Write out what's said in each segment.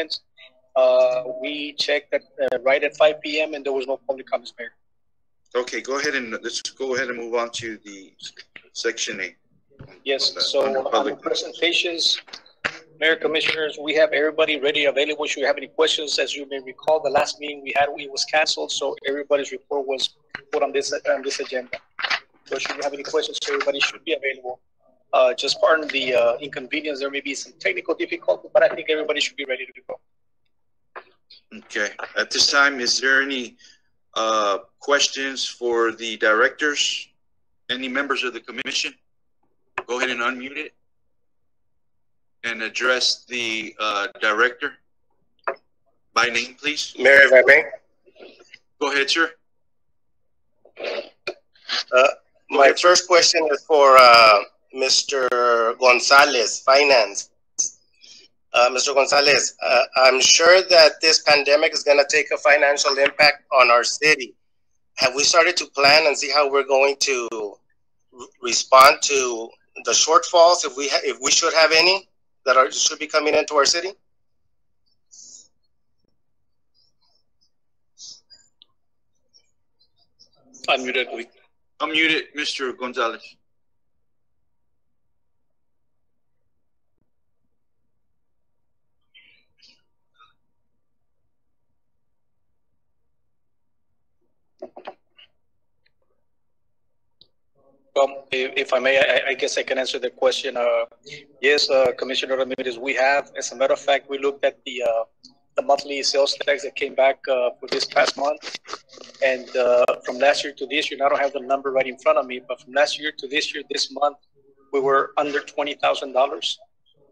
comments. We checked that right at 5 p.m. and there was no public comments, Mayor. Okay, go ahead and let's go ahead and move on to the section 8. Yes, so on the presentations, Mayor, Commissioners, we have everybody ready, available. Should you have any questions? As you may recall, the last meeting we had, it was canceled, so everybody's report was put on this agenda. So should you have any questions, everybody should be available. Just pardon the inconvenience. There may be some technical difficulty, but I think everybody should be ready to go. Okay. At this time, is there any questions for the directors? Any members of the commission? Go ahead and unmute it and address the director by name, please. Mayor, if I may. Go ahead, sir. My first question is for Mr. Gonzalez, Finance. Mr. Gonzalez, I'm sure that this pandemic is going to take a financial impact on our city. Have we started to plan and see how we're going to respond to the shortfalls, if we should have any that should be coming into our city? Unmuted. Unmuted, Mr. Gonzalez. If I may, I guess I can answer the question. Yes, Commissioner Ramirez, we have. As a matter of fact, we looked at the monthly sales tax that came back for this past month. And from last year to this year, and I don't have the number right in front of me, but from last year to this year, this month, we were under $20,000.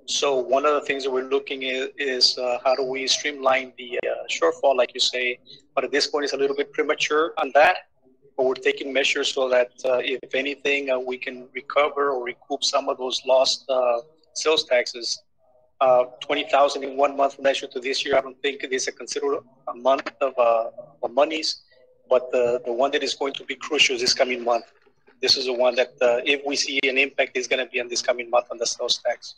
So one of the things that we're looking is how do we streamline the shortfall, like you say. But at this point, it's a little bit premature on that. But we're taking measures so that if anything, we can recover or recoup some of those lost sales taxes. 20,000 in 1 month from last year to this year, I don't think it is a considerable amount of monies. But the one that is going to be crucial is this coming month. This is the one that if we see an impact, is going to be on this coming month on the sales tax.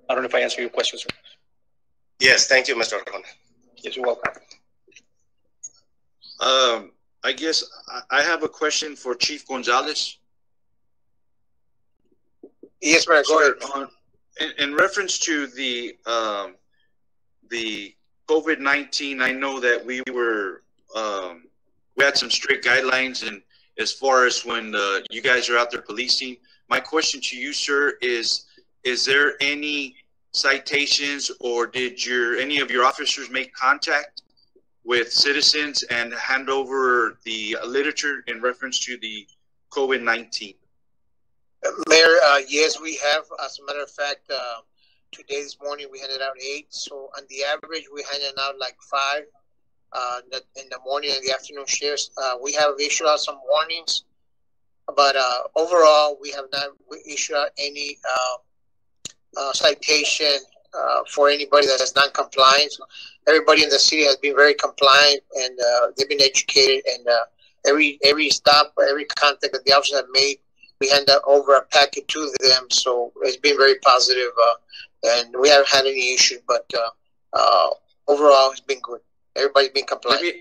I don't know if I answered your question, sir. Yes, thank you, Mr. Arjona. Yes, you're welcome. I guess I have a question for Chief Gonzalez. Yes, Mayor, go ahead. In reference to the COVID-19, I know that we had some strict guidelines, and as far as when you guys are out there policing, my question to you, sir, is there any citations, or did any of your officers make contact with citizens and hand over the literature in reference to the COVID-19? Mayor, yes, we have. As a matter of fact, today, this morning, we handed out 8. So on the average, we handed out like 5 in the morning and the afternoon shifts. We have issued out some warnings, but overall, we have not issued out any citation for anybody that is non-compliant. Everybody in the city has been very compliant, and they've been educated. And every stop, every contact that the officers have made, we hand over a packet to them. So it's been very positive, and we haven't had any issues. But overall, it's been good. Everybody's been compliant.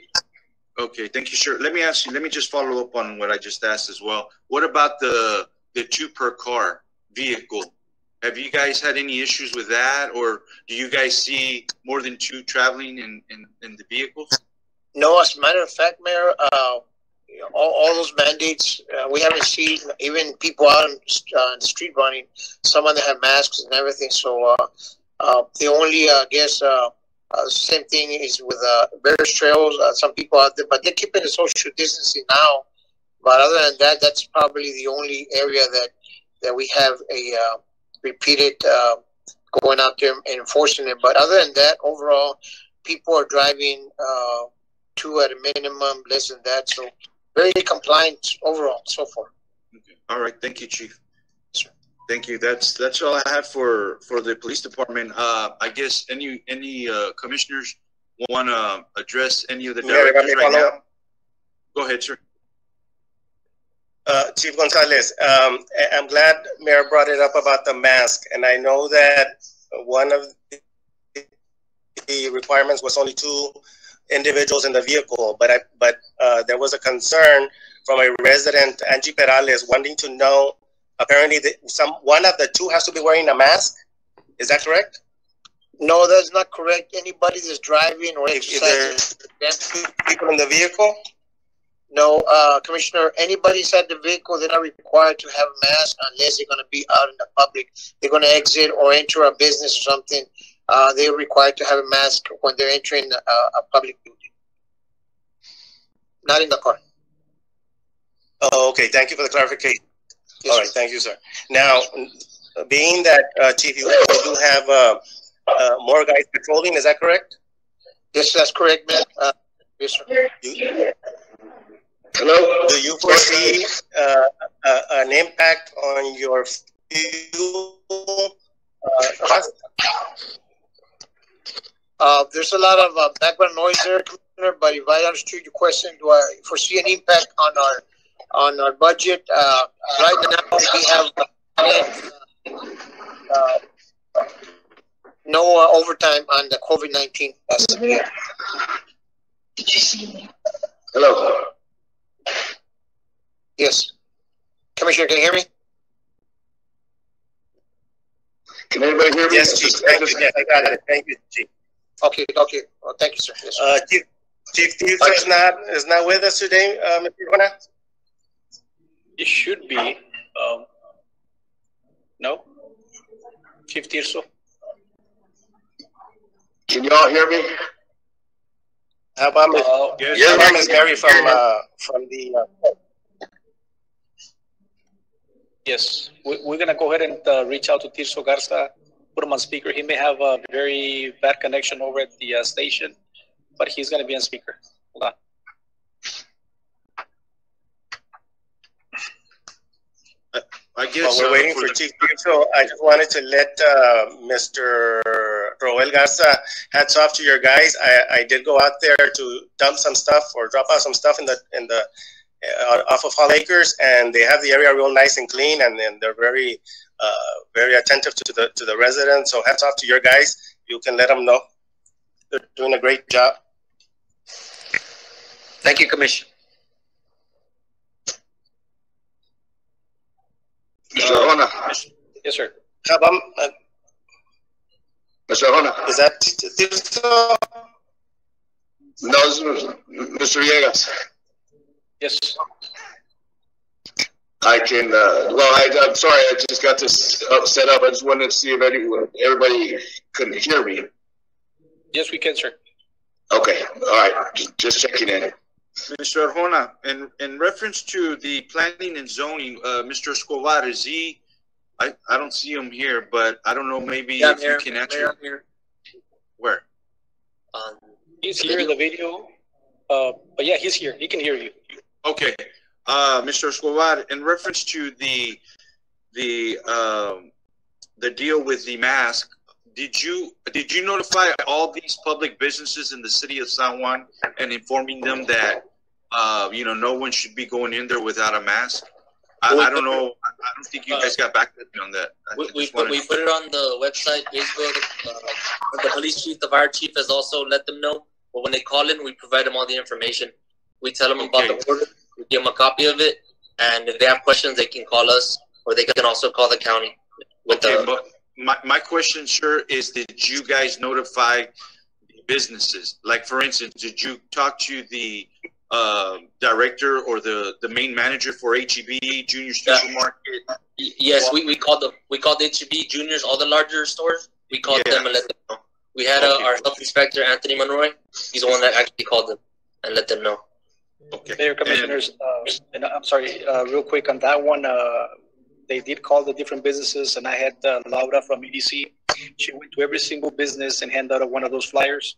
Okay, thank you, sir. Let me ask you. Let me just follow up on what I just asked as well. What about the 2 per car vehicle? Have you guys had any issues with that, or do you guys see more than 2 traveling in the vehicles? No, as a matter of fact, Mayor, all those mandates, we haven't seen even people out on the street running. Some of them have masks and everything. So the only, I guess, same thing is with various trails. Some people out there, but they're keeping the social distancing now. But other than that, that's probably the only area that we have a repeated going out there and enforcing it. But other than that, overall, people are driving 2 at a minimum, less than that. So very compliant overall so far. Okay. All right. Thank you, Chief. Sure. Thank you. That's all I have for the police department. I guess any commissioners want to address any of the directors right now? Go ahead, sir. Chief Gonzalez, I'm glad Mayor brought it up about the mask, and I know that one of the requirements was only 2 individuals in the vehicle, but there was a concern from a resident, Angie Perales, wanting to know, apparently one of the 2 has to be wearing a mask. Is that correct? No, that's not correct. Anybody that's driving or exercising, there's 2 people in the vehicle? No, Commissioner, anybody inside the vehicle, they're not required to have a mask unless they're going to be out in the public. They're going to exit or enter a business or something. They're required to have a mask when they're entering a public building. Not in the car. Oh, okay. Thank you for the clarification. Yes, all right. Thank you, sir. Now, being that, Chief, you do have more guys patrolling, is that correct? Yes, that's correct, man. Yes, sir. Hello? Do you foresee an impact on your fuel cost? There's a lot of background noise there, Commissioner, but if I understood your question, do I foresee an impact on our budget? Right now, we have no overtime on the COVID-19. Hello? Yes. Commissioner, can you hear me? Can anybody hear me? Yes, Chief. Thank you. Yes, I got it. Thank you, Chief. Okay. Well, thank you, sir. Yes, sir. Chief is not with us today, Mr. Juan? It should be. No? Chief Tirso? Can you all hear me? How about Ms. Mary from the... Yes, we're going to go ahead and reach out to Tirso Garza, put him on speaker. He may have a very bad connection over at the station, but he's going to be on speaker. Hold on. I guess while we're waiting for Chief Tirso, I just wanted to let Mr. Roel Garza, hats off to your guys. I did go out there to dump some stuff or drop out some stuff in the off of Hall Acres, and they have the area real nice and clean, and they're very attentive to the residents. So hats off to your guys. You can let them know they're doing a great job. Thank you, Commissioner. Mr. Arjona. Yes, sir. Mr. Arjona. Is that Tirso? No, this is Mr. Villegas. Yes. I can, I'm sorry, I just got this set up. I just wanted to see if everybody could hear me. Yes, we can, sir. Okay, all right, just checking in. Mr. Arjona, in reference to the planning and zoning, Mr. Escobar, is he, I don't see him here, but I don't know, maybe if you can answer. Where? He's here in the video, but yeah, he's here. He can hear you. Okay. Mr. Escobar, in reference to the deal with the mask, did you notify all these public businesses in the city of San Juan and informing them that no one should be going in there without a mask? I don't know. I don't think you guys got back to me on that. We put it on the website, Facebook. The police chief, the fire chief has also let them know. But when they call in, we provide them all the information. We tell them about the order. We give them a copy of it, and if they have questions, they can call us, or they can also call the county. But my question, sir, is: did you guys notify the businesses? Like, for instance, did you talk to the director or the main manager for HEB, Junior Supermarket? Yes, we called HEB, Juniors, all the larger stores. We called them and let them know. We had our health inspector, Anthony Monroy. He's the one that actually called them and let them know. Okay. Mayor, Commissioners, and I'm sorry, real quick on that one, they did call the different businesses, and I had Laura from EDC. She went to every single business and handed out one of those flyers,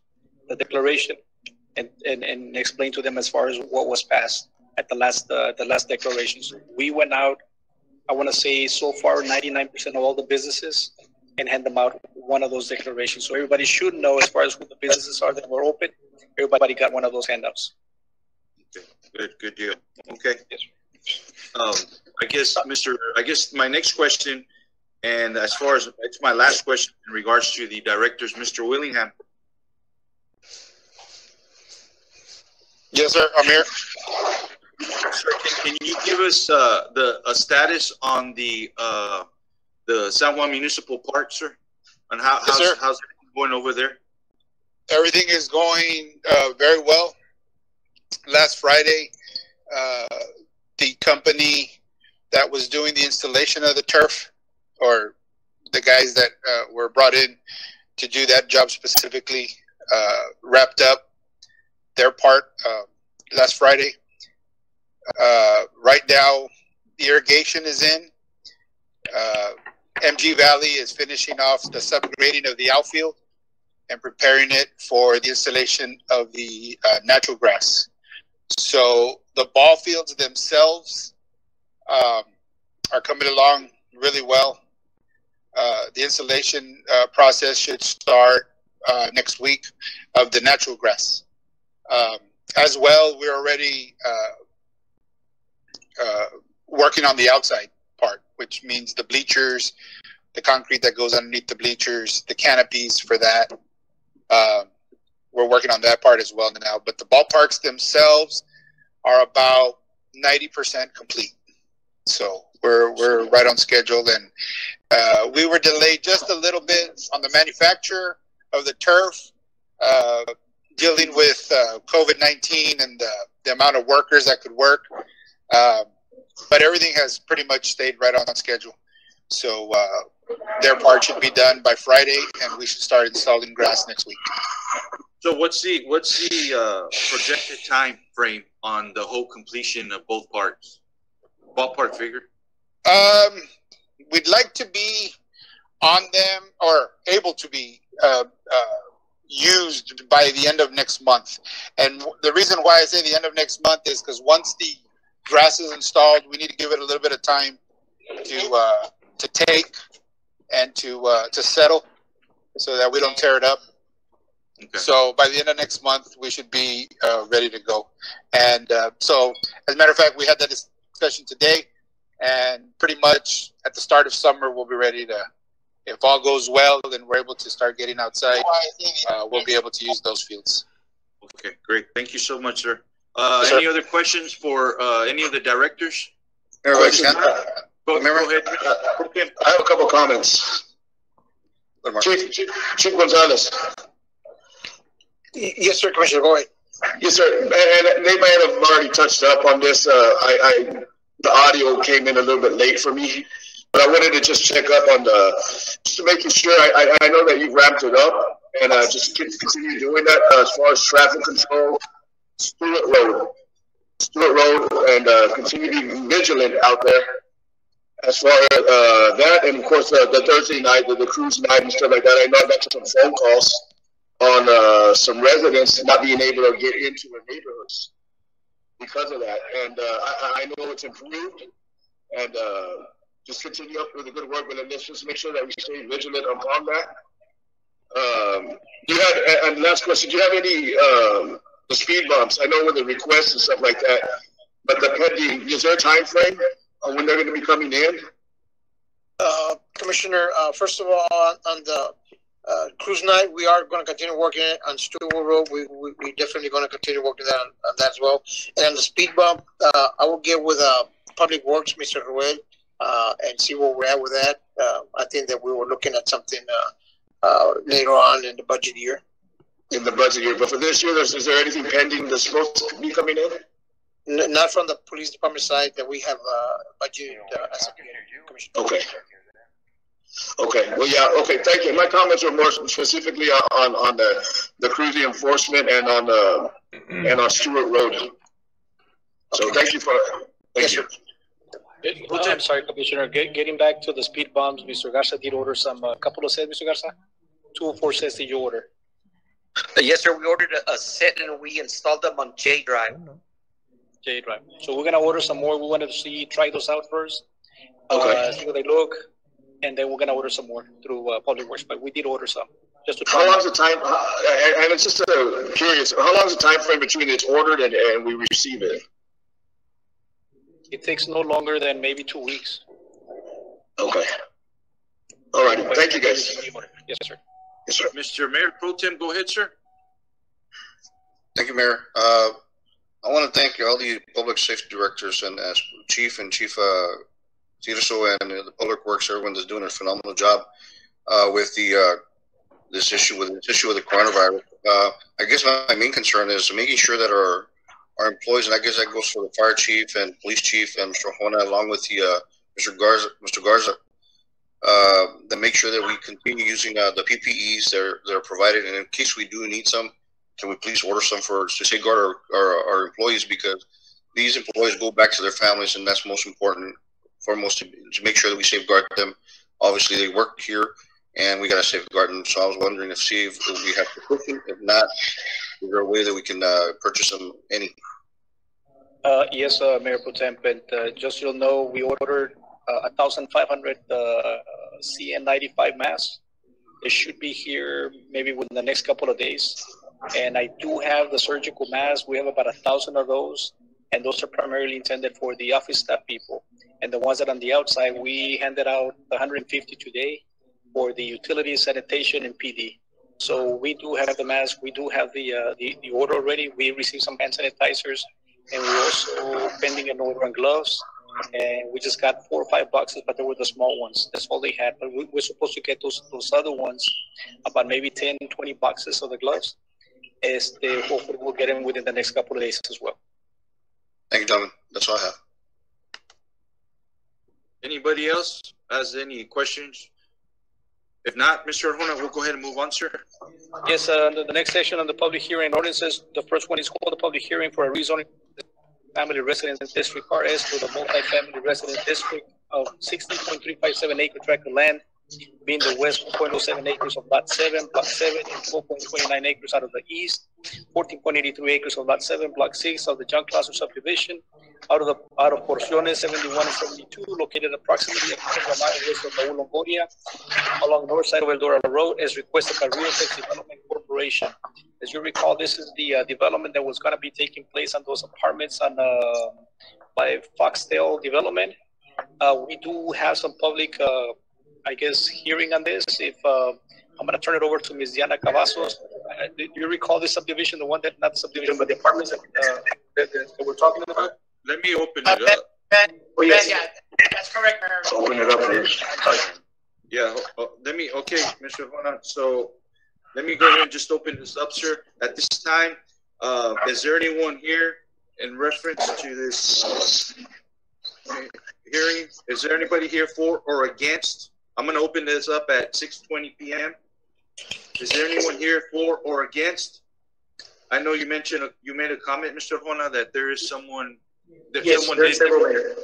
the declaration, and explained to them as far as what was passed at the last declaration. So we went out, I want to say so far 99% of all the businesses, and hand them out one of those declarations. So everybody should know as far as who the businesses are that were open. Everybody got one of those handouts. Good deal. Okay. I guess my next question And as far as it's my last question in regards to the directors, Mr. Willingham. Yes, sir. I'm here. Sir, can you give us a status on the San Juan Municipal Park, sir? And how's everything going over there? Everything is going very well. Last Friday, the company that was doing the installation of the turf, or the guys that were brought in to do that job specifically, wrapped up their part last Friday. Right now, the irrigation is in. MG Valley is finishing off the subgrading of the outfield and preparing it for the installation of the natural grass. So the ball fields themselves are coming along really well. The installation process should start next week of the natural grass. As well, we're already working on the outside part, which means the bleachers, the concrete that goes underneath the bleachers, the canopies for that. We're working on that part as well now. But the ballparks themselves are about 90% complete. So we're right on schedule, and we were delayed just a little bit on the manufacture of the turf, dealing with COVID-19 and the amount of workers that could work. But everything has pretty much stayed right on schedule. So their part should be done by Friday, and we should start installing grass next week. So what's the projected time frame on the whole completion of both parks? Ballpark figure? We'd like to be on them, or able to be used by the end of next month. And the reason why I say the end of next month is because once the grass is installed, we need to give it a little bit of time to take and to settle, so that we don't tear it up. Okay. So by the end of next month, we should be ready to go. And so, as a matter of fact, we had that discussion today, and pretty much at the start of summer, we'll be ready to, if all goes well, then we're able to start getting outside. We'll be able to use those fields. Okay, great. Thank you so much, sir. Any other questions for any of the directors? Go ahead. I have a couple of comments. Chief Gonzalez. Yes, sir, Commissioner. Go ahead. Yes, sir. And they may have already touched up on this. The audio came in a little bit late for me, but I wanted to just check up on just to making sure. I know that you've ramped it up, and just continue doing that as far as traffic control, Stewart Road, and continue to be vigilant out there as far as that, and of course the Thursday night, the cruise night and stuff like that. I know I got some phone calls on some residents not being able to get into their neighborhoods because of that, and I know it's improved, and just continue up with the good work, but let's just make sure that we stay vigilant upon that. And last question, do you have any the speed bumps? I know with the requests and stuff like that, but the pending, is there a time frame on when they're going to be coming in? Commissioner, first of all, on the cruise night, we are going to continue working on Stewart Road. We definitely going to continue working on that as well. And on the speed bump, I will get with Public Works, Mr. Ruel, and see where we're at with that. I think that we were looking at something later on in the budget year. In the budget year, but for this year, is there anything pending that's supposed to be coming in? Not from the police department side that we have budgeted as a commission. Okay. Okay. Well, yeah. Okay. Thank you. My comments are more specifically on the cruising enforcement and on Stewart Road. So okay. Thank you for thank you. I'm sorry, Commissioner. Getting back to the speed bumps, Mr. Garza did order some couple of sets, Mr. Garza. 2 or 4 sets did you order? Yes, sir. We ordered a set and we installed them on J Drive. J Drive. So we're gonna order some more. We wanted to try those out first. Okay. See how they look, and then we're gonna order some more through Public Works. But we did order some just to try. How long is the time? And it's just curious. How long is the time frame between it's ordered and we receive it? It takes no longer than maybe 2 weeks. Okay. All right. Thank you, guys. Yes, sir. Yes, sir. Mr. Mayor Pro Tem, go ahead, sir. Thank you, Mayor. I want to thank all the public safety directors and Chief Tirso and the Public Works. Everyone is doing a phenomenal job with this issue with the coronavirus. I guess my main concern is making sure that our employees, and I guess that goes for the fire chief and police chief and Mr. Juan, along with the Mr. Garza, that make sure that we continue using the PPEs that are provided, and in case we do need some, can we please order some to safeguard our employees, because these employees go back to their families, and that's most important, foremost, to make sure that we safeguard them. Obviously, they work here, and we got to safeguard them. So I was wondering if we have to push them. If not, is there a way that we can purchase them? Any? Yes, Mayor Pro Tem, and just so you'll know, we ordered 1,500 CN95 masks. It should be here maybe within the next couple of days. And I do have the surgical masks. We have about 1,000 of those, and those are primarily intended for the office staff people. And the ones that are on the outside, we handed out 150 today for the utility, sanitation, and PD. So we do have the mask. We do have the order already. We received some hand sanitizers, and we're also pending an order on gloves. And we just got 4 or 5 boxes, but they were the small ones. That's all they had. But we're supposed to get those other ones, about maybe 10, 20 boxes of the gloves. Hopefully we'll get them within the next couple of days as well. Thank you, gentlemen. That's all I have. Anybody else has any questions? If not, Mr. Arjona, we'll go ahead and move on, sir. Yes, the next section on the public hearing ordinances, the first one is called the public hearing for a rezoning family residence district RS to the multi-family residence district of 16.357 acre tract of land, being the west 1.07 acres of lot 7, block 7, and 4.29 acres out of the east, 14.83 acres of lot 7, block 6 of the John Clauser subdivision, out of Porciones 71 and 72, located approximately a mile west of Raul Longoria, along the north side of El Dorado Road, as requested by Real Estate Development Corporation. As you recall, this is the development that was going to be taking place on those apartments on by Foxdale Development. We do have some public I guess, hearing on this. If I'm going to turn it over to Ms. Diana Cavazos. Do you recall this subdivision, the one that, not the subdivision, but the apartments that we're talking about? Let me open it up. Oh, yes. Yeah, that's correct, Mayor. Open it up, please. Yeah, okay, Mr. Juan. So let me go ahead and just open this up, sir. At this time, is there anyone here in reference to this hearing? Is there anybody here for or against? I'm going to open this up at 6:20 p.m. Is there anyone here for or against? I know you made a comment, Mr. Juana, that there is someone. That yes, someone there's several here.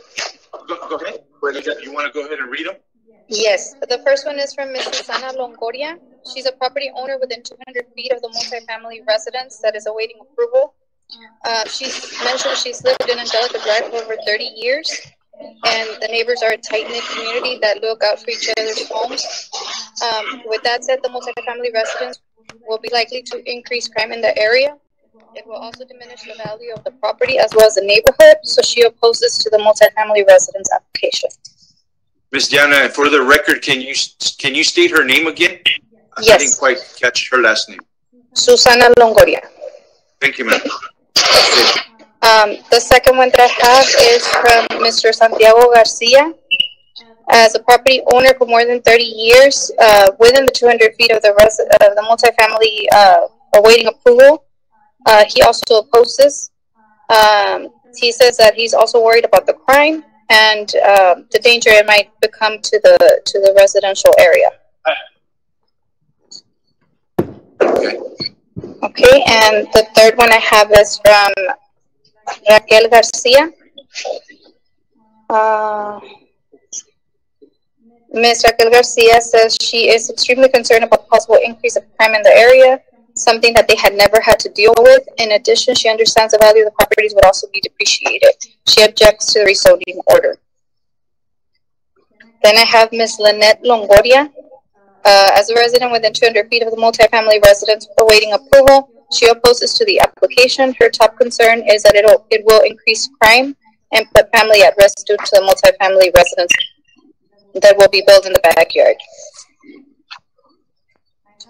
Go ahead. You want to go ahead and read them? Yes. The first one is from Ms. Susana Longoria. She's a property owner within 200 feet of the multifamily residence that is awaiting approval. She's mentioned she's lived in Angelica Drive for over 30 years. And the neighbors are a tight-knit community that look out for each other's homes. With that said, the multifamily residence will be likely to increase crime in the area. It will also diminish the value of the property as well as the neighborhood, so she opposes to the multifamily residence application. Ms. Diana, for the record, can you state her name again? Yes. I didn't quite catch her last name. Susana Longoria. Thank you, ma'am. The second one that I have is from Mr. Santiago Garcia. As a property owner for more than 30 years, within the 200 feet of the multifamily awaiting approval, he also opposes. He says that he's also worried about the crime and the danger it might become to the residential area. Okay, and the third one I have is from Raquel Garcia. Ms. Raquel Garcia says she is extremely concerned about the possible increase of crime in the area, something that they had never had to deal with. In addition, she understands the value of the properties would also be depreciated. She objects to the rezoning order. Then I have Ms. Lynette Longoria. As a resident within 200 feet of the multifamily residence awaiting approval, she opposes to the application. Her top concern is that it will increase crime and put family at risk due to the multifamily residence that will be built in the backyard.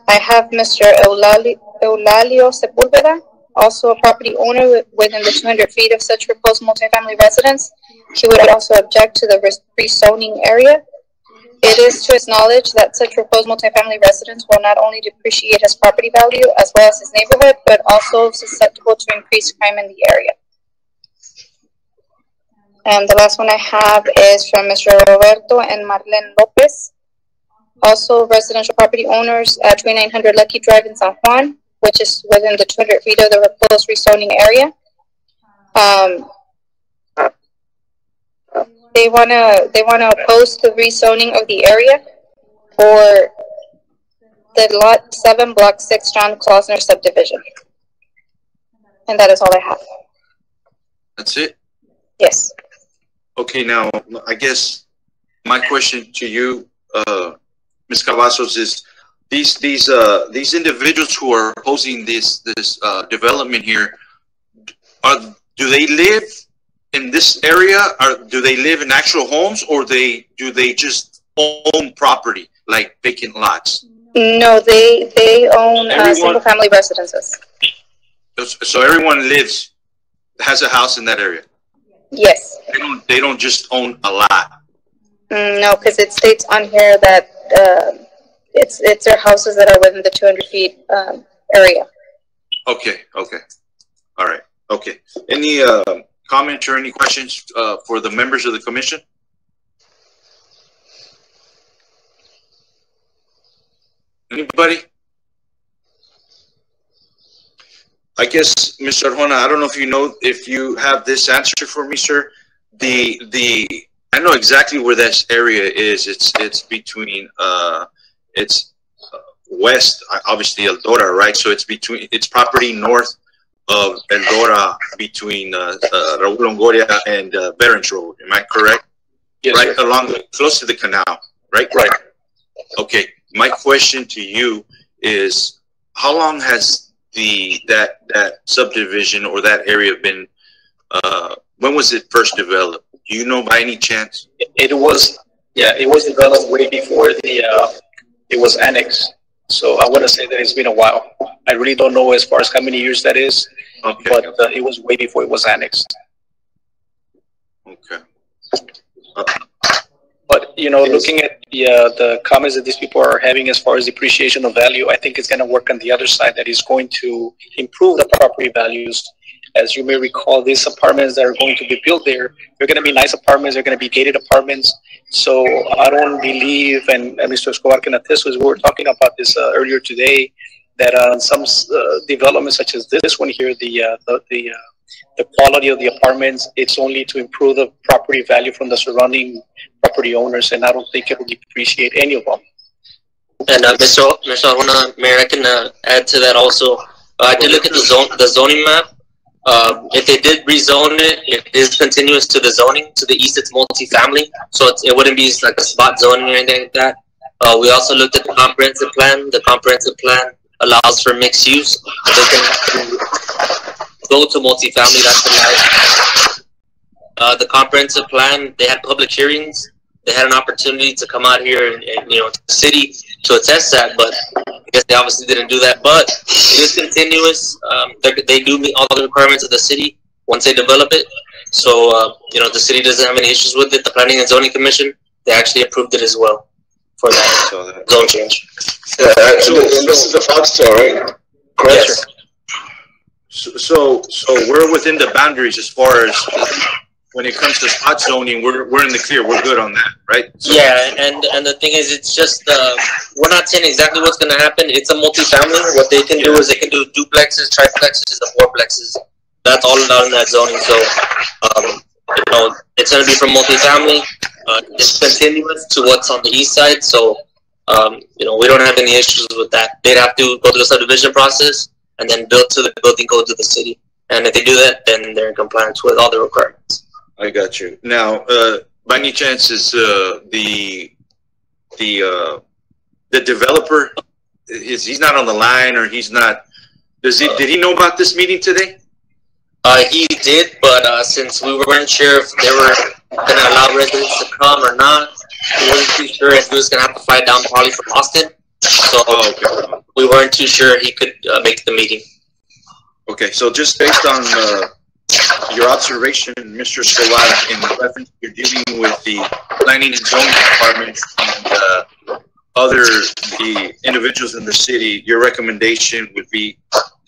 I have Mr. Eulalio Sepulveda, also a property owner within the 200 feet of such proposed multifamily residence. He would also object to the rezoning area. It is to his knowledge that such proposed multifamily residence will not only depreciate his property value as well as his neighborhood, but also susceptible to increased crime in the area. And the last one I have is from Mr. Roberto and Marlene Lopez, also residential property owners at 2900 Lucky Drive in San Juan, which is within the 200 feet of the proposed rezoning area. They wanna oppose the rezoning of the area for the Lot 7, Block 6, John Klausner subdivision. And that is all I have. That's it? Yes. Okay, now I guess my question to you, Ms. Cavazos, is these individuals who are opposing this development here, do they live in this area, or do they live in actual homes, or do they just own property like vacant lots? No, they own single family residences. So everyone has a house in that area. Yes. They don't just own a lot. No, because it states on here that it's their houses that are within the 200 feet area. Okay. All right. Okay. Any comments or any questions for the members of the commission? Anybody? I guess, Mr. Arjona, I don't know if you have this answer for me, sir. I know exactly where this area is. It's between it's west, obviously Eldora, right? So it's property north of Eldora, between Raul Longoria and Veterans Road. Am I correct? Yes, right, sir. Close to the canal, right? Right. Okay. My question to you is, how long has that subdivision or that area been? When was it first developed? Do you know by any chance? It was developed way before it was annexed. So I want to say that it's been a while. I really don't know as far as how many years that is, okay. But it was way before it was annexed. Okay. But looking at the comments that these people are having as far as depreciation of value, I think it's going to work on the other side. That is going to improve the property values. As you may recall, these apartments that are going to be built there, they're going to be nice apartments. They're going to be gated apartments. So I don't believe, and Mr. Escobar can attest to, we were talking about this earlier today, that some developments such as this one here, the quality of the apartments, it's only to improve the property value from the surrounding property owners, and I don't think it will depreciate any of them. And Mr. Arjona, Mayor, I can add to that also. I did look at the zoning map. If they did rezone it, it is continuous to the zoning. To the east, it's multifamily, so it wouldn't be like a spot zoning or anything like that. We also looked at the comprehensive plan. The comprehensive plan allows for mixed use. They can go to multifamily. That's allowed. The comprehensive plan, they had public hearings. They had an opportunity to come out here and the city to attest that, but I guess they obviously didn't do that. But it is continuous. They do meet all the requirements of the city once they develop it. So the city doesn't have any issues with it. The Planning and Zoning Commission, they actually approved it as well for that zone change. Yeah, actually, and this is a Foxtel, right? Correct. Yes. So we're within the boundaries as far as when it comes to spot zoning. We're in the clear. We're good on that, right? So, yeah, and the thing is, it's just we're not saying exactly what's going to happen. It's a multifamily. What they can do is they can do duplexes, triplexes, and fourplexes. That's all allowed in that zoning. So it's going to be from multifamily. It's continuous to what's on the east side. So we don't have any issues with that. They'd have to go through the subdivision process and then build to the building code of the city. And if they do that, then they're in compliance with all the requirements. I got you. Now, by any chance, is the developer, he's not on the line, or he's not? Did he know about this meeting today? He did, but since we weren't sure if they were going to allow residents to come or not. We wasn't too sure if he was going to have to fly down probably from Austin. So we weren't too sure he could make the meeting. Okay, so just based on your observation, Mr. Escobar, in reference you're dealing with the planning and zoning department and the individuals in the city, your recommendation would be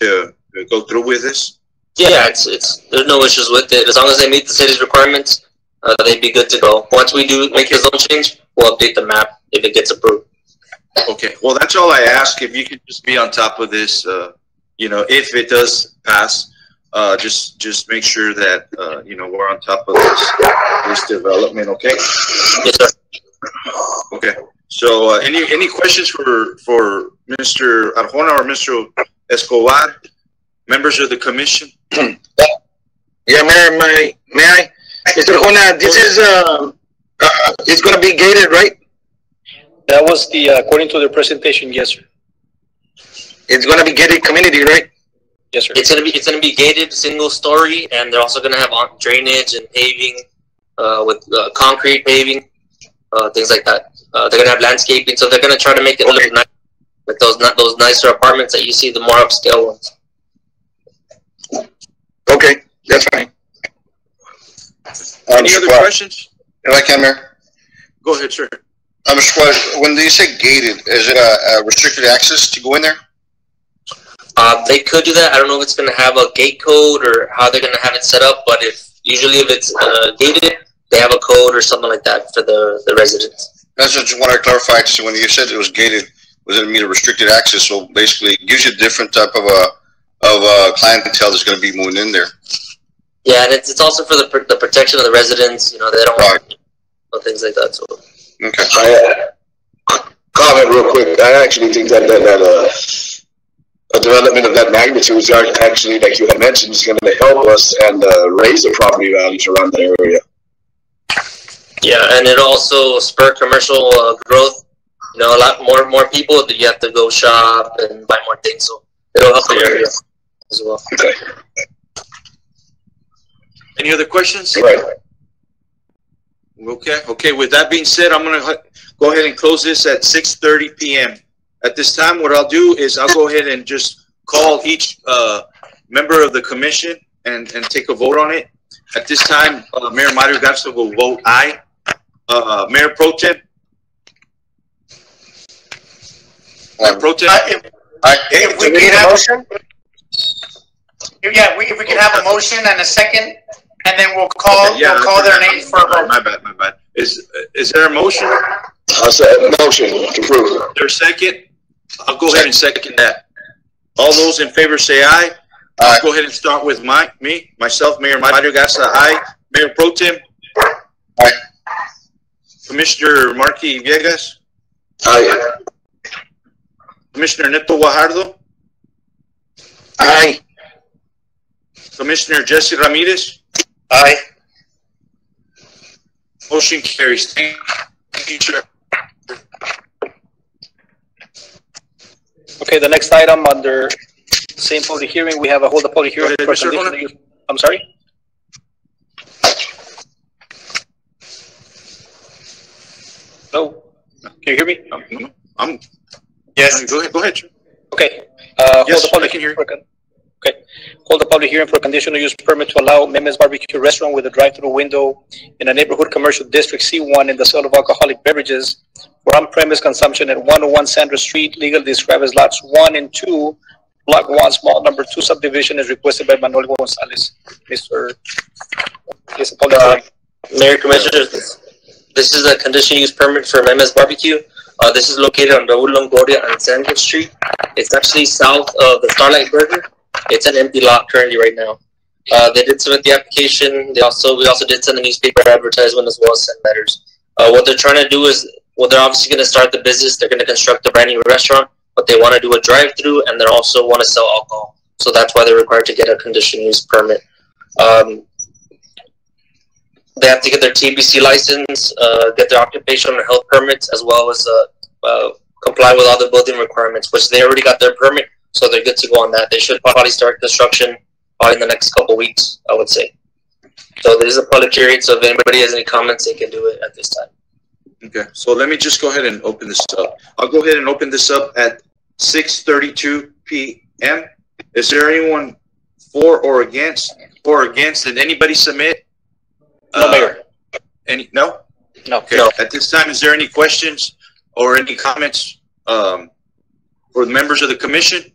to go through with this? Yeah, there's no issues with it. As long as they meet the city's requirements, they'd be good to go. Once we do make the zone change, we'll update the map if it gets approved. Okay, well, that's all I ask. If you could just be on top of this, you know, if it does pass, just make sure that you know, we're on top of this development. Okay. Yes, sir. Okay. So, any questions for Mr. Arjona or Mr. Escobar, members of the commission? Yeah, Mayor, may I? Mr. Arjona, this is it's going to be gated, right? That was the according to the presentation. Yes, sir. It's going to be gated community, right? Yes, sir. It's gonna be gated, single story, and they're also gonna have drainage and paving with concrete paving, things like that. They're gonna have landscaping, so they're gonna try to make it look nice with those nicer apartments that you see, the more upscale ones. Okay, that's fine. Any other questions? If I can, Mayor. Go ahead, sir. When they say gated, is it a restricted access to go in there? They could do that. I don't know if it's going to have a gate code or how they're going to have it set up, but usually if it's gated, they have a code or something like that for the residents. That's just what I clarified. So when you said it was gated, was it mean a restricted access? So basically, it gives you a different type of clientele that's going to be moving in there. Yeah, and it's also for the protection of the residents. You know, they don't want things like that. So. Okay. Comment real quick. I actually think that a development of that magnitude is actually, like you had mentioned, is going to help us and raise the property values around the area. Yeah, and it also spur commercial growth. You know, a lot more people that you have to go shop and buy more things, so it'll help the area as well. Okay. Any other questions? Right. Okay. Okay. With that being said, I'm gonna go ahead and close this at 6:30 p.m. At this time, what I'll do is I'll go ahead and just call each member of the commission and take a vote on it. At this time, Mayor Mario Garza will vote aye. Mayor Pro Tem. Mayor Pro Tem. If we can have a motion, if we can have a motion and a second, and then we'll call their names for a vote. My bad. Is there a motion? I said motion to approve. There's a second. I'll go ahead and second that. All those in favor say aye. I'll go ahead and start with myself, Mayor Mario Garza, aye. Mayor Pro Tem. Aye. Commissioner Marky Villegas. Aye. Commissioner Neto Guajardo. Aye. Commissioner Jesse Ramirez. Aye. Motion carries. Thank you, sir. Okay, the next item under same public hearing, we have a hold a public hearing for conditional use. I'm sorry? Hello? Can you hear me? Yes. Go ahead. Okay. Yes, hold the public hearing. Okay. Hold the public hearing for a conditional use permit to allow Memes Barbecue Restaurant with a drive-through window in a neighborhood commercial district C1 in the sale of alcoholic beverages for on-premise consumption at 101 Sandra Street, legally described as lots 1 and 2, block 1, small number 2 subdivision, as requested by Manuel Gonzalez. Mr. Yes, Mayor, Commissioners, this is a conditional use permit for Memes Barbecue. This is located on Raul Longoria and Sandra Street. It's actually south of the Starlight Burger. It's an empty lot currently right now. They did submit the application. We also did send a newspaper advertisement as well as send letters. What they're trying to do is, they're obviously going to start the business. They're going to construct a brand new restaurant, but they want to do a drive-through and they also want to sell alcohol. So that's why they're required to get a conditional use permit. They have to get their TBC license, get their occupational and health permits, as well as comply with all the building requirements, which they already got their permit, so they're good to go on that. They should probably start construction probably in the next couple weeks, I would say. So there's a public hearing, so if anybody has any comments, they can do it at this time. Okay, so let me just go ahead and open this up. I'll go ahead and open this up at 6:32 p.m. Is there anyone for or against? Did anybody submit? No, Mayor. No? No. Okay. No. At this time, is there any questions or any comments for the members of the commission?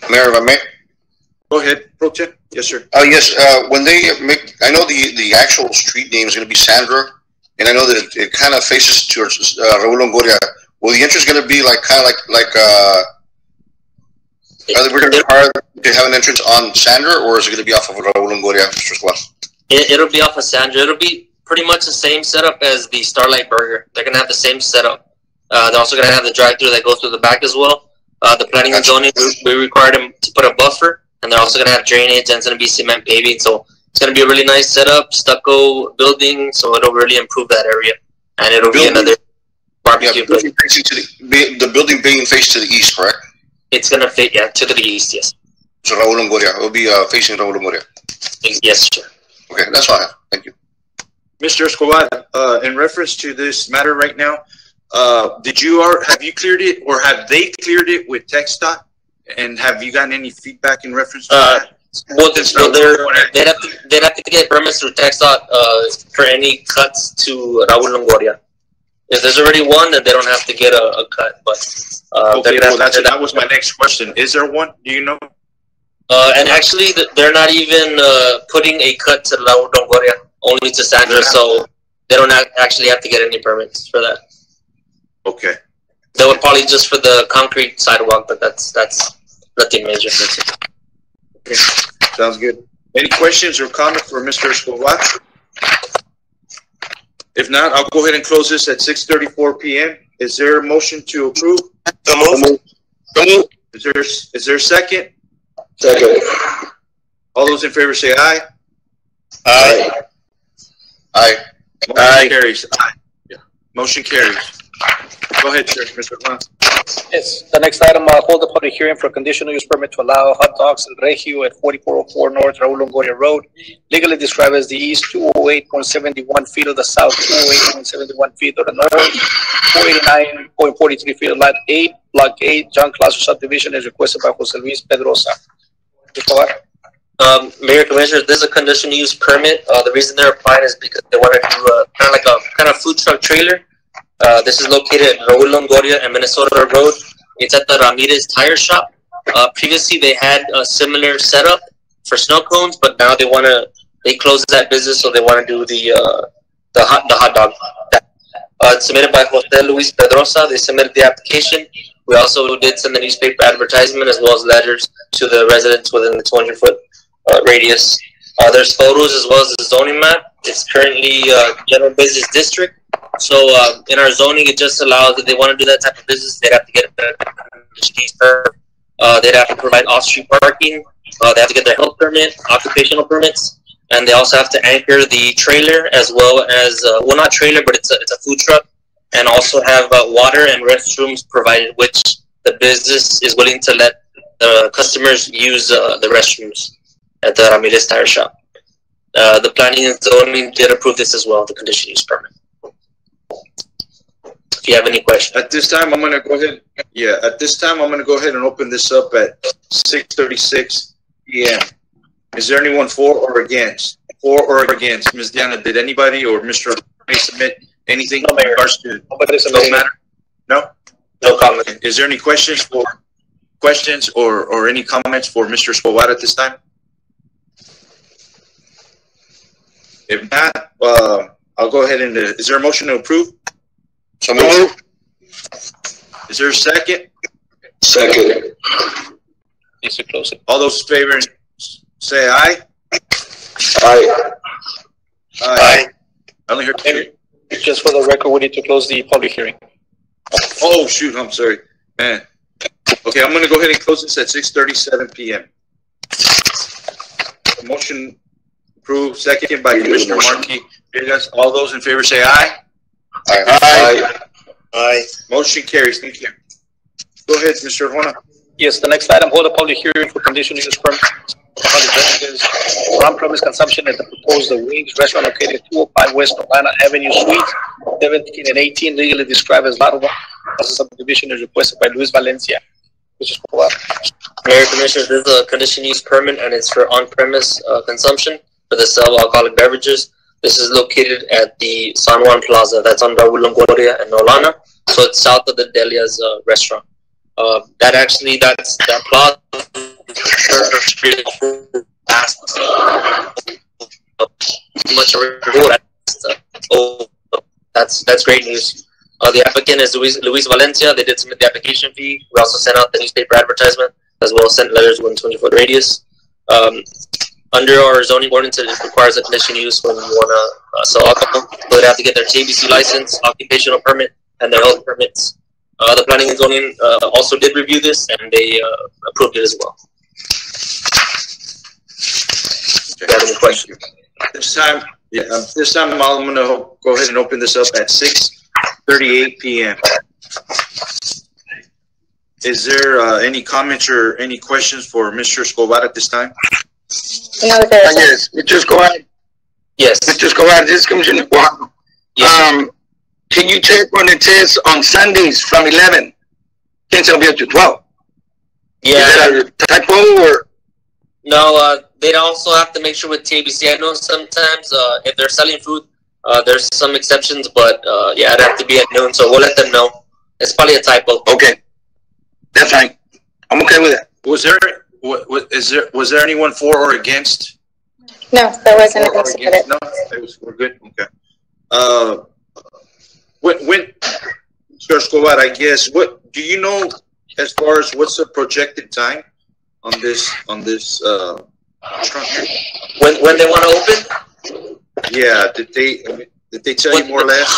Mayor, if I may? Go ahead, Pro Tem. Yes, sir. Yes, when they make, I know the actual street name is going to be Sandra, and I know that it kind of faces towards Raul Longoria. Well, the entrance is going to be like, kind of like are they going to require to have an entrance on Sandra, or is it going to be off of Raul Longoria, Mr. Juan? It'll be off of Sandra. It'll be pretty much the same setup as the Starlight Burger. They're going to have the same setup. They're also going to have the drive-through that goes through the back as well. The planning and zoning, we required them to put a buffer, and they're also going to have drainage, and it's going to be cement paving. So it's going to be a really nice setup, stucco building, so it'll really improve that area. And it'll be another barbecue place. The building being faced to the east, correct? It's going to fit, yeah, to the east, yes. So Raul Longoria, it will be facing Raul Longoria. Yes, sir. Okay, that's all I have. Thank you. Mr. Escobar, in reference to this matter right now, have you cleared it, or have they cleared it with TxDOT? And have you gotten any feedback in reference to that? Well, they'd have to get permits through TxDOT for any cuts to Raul Longoria. If there's already one, then they don't have to get a cut. But okay, well, that was my next question. Is there one? Do you know? And actually, they're not even putting a cut to Raul Longoria, only to Sandra, so they don't actually have to get any permits for that. Okay. They would probably just for the concrete sidewalk, but that's nothing major. Okay. Sounds good. Any questions or comments for Mr. Escobar? If not, I'll go ahead and close this at 6:34 p.m. Is there a motion to approve? So move. Is there a second? Second. All those in favor say aye. Aye. Aye. Motion carries. Aye. Yeah. Motion carries. Go ahead, sir, Mr. Juan. Yes, the next item, hold a public hearing for a conditional use permit to allow hot dogs in Regio at 4404 North Raul Longoria Road, legally described as the east 208.71 feet of the south 208.71 feet of the north, 489.43 feet of lot 8, block 8, John Clauser subdivision, is requested by Jose Luis Pedrosa. Mayor, Commissioners, this is a conditional use permit. The reason they're applying is because they want to do kind of food truck trailer. This is located at Raul Longoria and Minnesota Road. It's at the Ramirez Tire Shop. Previously, they had a similar setup for snow cones, but now they closed that business, so they want to do the hot dog. It's submitted by Jose Luis Pedrosa. They submitted the application. We also did send the newspaper advertisement as well as letters to the residents within the 200-foot radius. There's photos as well as the zoning map. It's currently general business district. So in our zoning, it just allows if they want to do that type of business, they'd have to get a conditional use permit. They'd have to provide off-street parking. They have to get their health permit, occupational permits, and they also have to anchor the trailer as well as well, not trailer, but it's a food truck, and also have water and restrooms provided, which the business is willing to let the customers use the restrooms at the Ramirez Tire Shop. The planning and zoning did approve this as well, the conditional use permit. If you have any questions. At this time, I'm going to go ahead. Yeah, at this time, I'm going to go ahead and open this up at 6:36 p.m. Is there anyone for or against? For or against? Ms. Diana, did anybody or Mr. may submit anything in regards to no matter? No? No comment. Is there any questions or any comments for Mr. Escobar at this time? If not, I'll go ahead and, is there a motion to approve? So move. Is there a second? Second. Yes, to close it. All those in favor say aye. Aye. Aye. I only heard two. Just for the record, we need to close the public hearing. Oh, shoot, I'm sorry. Man. Okay, I'm going to go ahead and close this at 6:37 p.m. Motion approved, second by Commissioner Markey. All those in favor say aye. Aye. Aye. Motion carries. Thank you. Go ahead, Mr. Juan. Yes, the next item, hold a public hearing for conditional use permit for on-premise consumption at the proposed Wings restaurant located at 205 West Atlanta Avenue, Suites 17 and 18, legally described as Lot 1. This subdivision is requested by Luis Valencia. Mr. Escobar. Mayor, Commissioners, this is a conditional use permit, and it's for on-premise consumption for the sale of alcoholic beverages. This is located at the San Juan Plaza. That's on Raul Longoria and Nolana. So it's south of the Delia's restaurant. That's that plaza. That's great news. The applicant is Luis Valencia. They did submit the application fee. We also sent out the newspaper advertisement, as well as sent letters within 24 radius. Under our zoning ordinance, it requires a conditional use when you want to sell alcohol. So they have to get their TBC license, occupational permit, and their health permits. The planning and zoning also did review this, and they approved it as well. Do you have any questions? This time, I'm going to go ahead and open this up at 6:38 p.m. Is there any comments or any questions for Mr. Escobar at this time? No, yes, Mr. Escobar. Yes. Mr. Escobar, this is Commissioner Juan. Yes. Can you check when it says on Sundays from 11? Can it be up to 12? Yeah. Is that a typo or? No, they'd also have to make sure with TBC. I know sometimes if they're selling food, there's some exceptions, but yeah, it'd have to be at noon, so we'll let them know. It's probably a typo. Okay. That's fine. I'm okay with that. Was there anyone for or against? No, there wasn't. No, we're good. Okay. When Mr. Escobar, I guess, what do you know as far as what's the projected time on this restaurant here? When they want to open? Yeah, did they tell you more or less?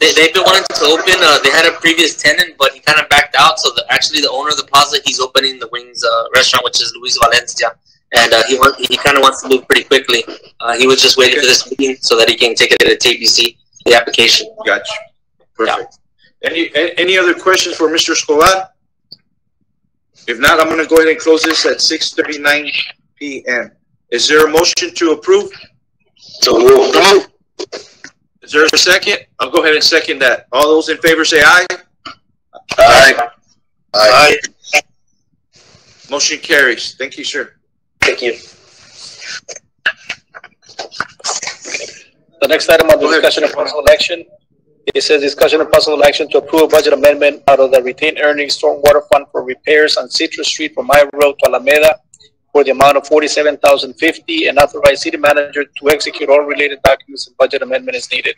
They've been wanting to open. They had a previous tenant, but he kind of backed out. So actually, the owner of the plaza, he's opening the Wings restaurant, which is Luis Valencia, and he kind of wants to move pretty quickly. He was just waiting for this meeting so that he can take it to the TBC, the application. Gotcha. Perfect. Yeah. Any other questions for Mr. Escobar? If not, I'm going to go ahead and close this at 6:39 p.m. Is there a motion to approve? So move. Is there a second? I'll go ahead and second that. All those in favor say aye. Aye. Aye. Motion carries. Thank you, sir. Thank you. The next item on the discussion of possible action. It says discussion of possible action to approve a budget amendment out of the retained earnings stormwater fund for repairs on Citrus Street from High Road to Alameda for the amount of $47,050 and authorize city manager to execute all related documents and budget amendment as needed.